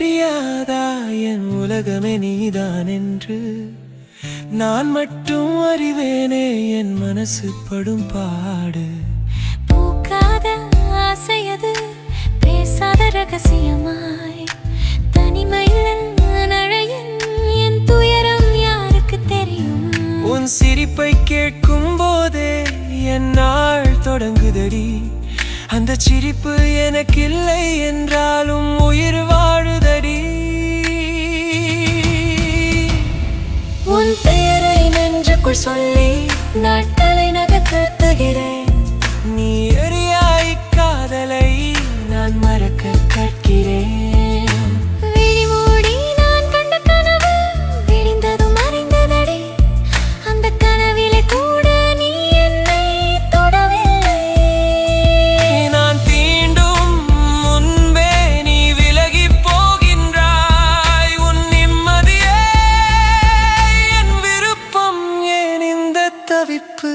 தெரியாதா என் உலகமே நீதான் என்று? நான் மட்டும் அறிவேனே என் மனசு படும் பாடு. பூக்காத ஆசையது பேசாத ரகசியமாய் தனிமையில் நழையின் என் துயரம் யாருக்கு தெரியும்? உன் சிரிப்பை கேட்கும் போதே என் நாள் தொடங்குதடி. அந்த சிரிப்பு எனக்கில்லை என்றாலும் உயிர் வாழுதடி. உன் பெயரை நெஞ்சுக்குள் சொல்லி நாட்களை நகர்த்துகிறேன். நீ எரியாய் காதலை நான் மறக்க கற்கிறேன். விழிமூடி நான் கண்ட கனவு விடிந்ததும் அறிந்ததடி. அந்த கனவிலே கூட நீ என்னை தொடவில்லை. நான் தீண்டும் முன்பே நீ விலகி போகின்றாய். உன் நிம்மதியே என் விருப்பம், ஏன் இந்த தவிப்பு?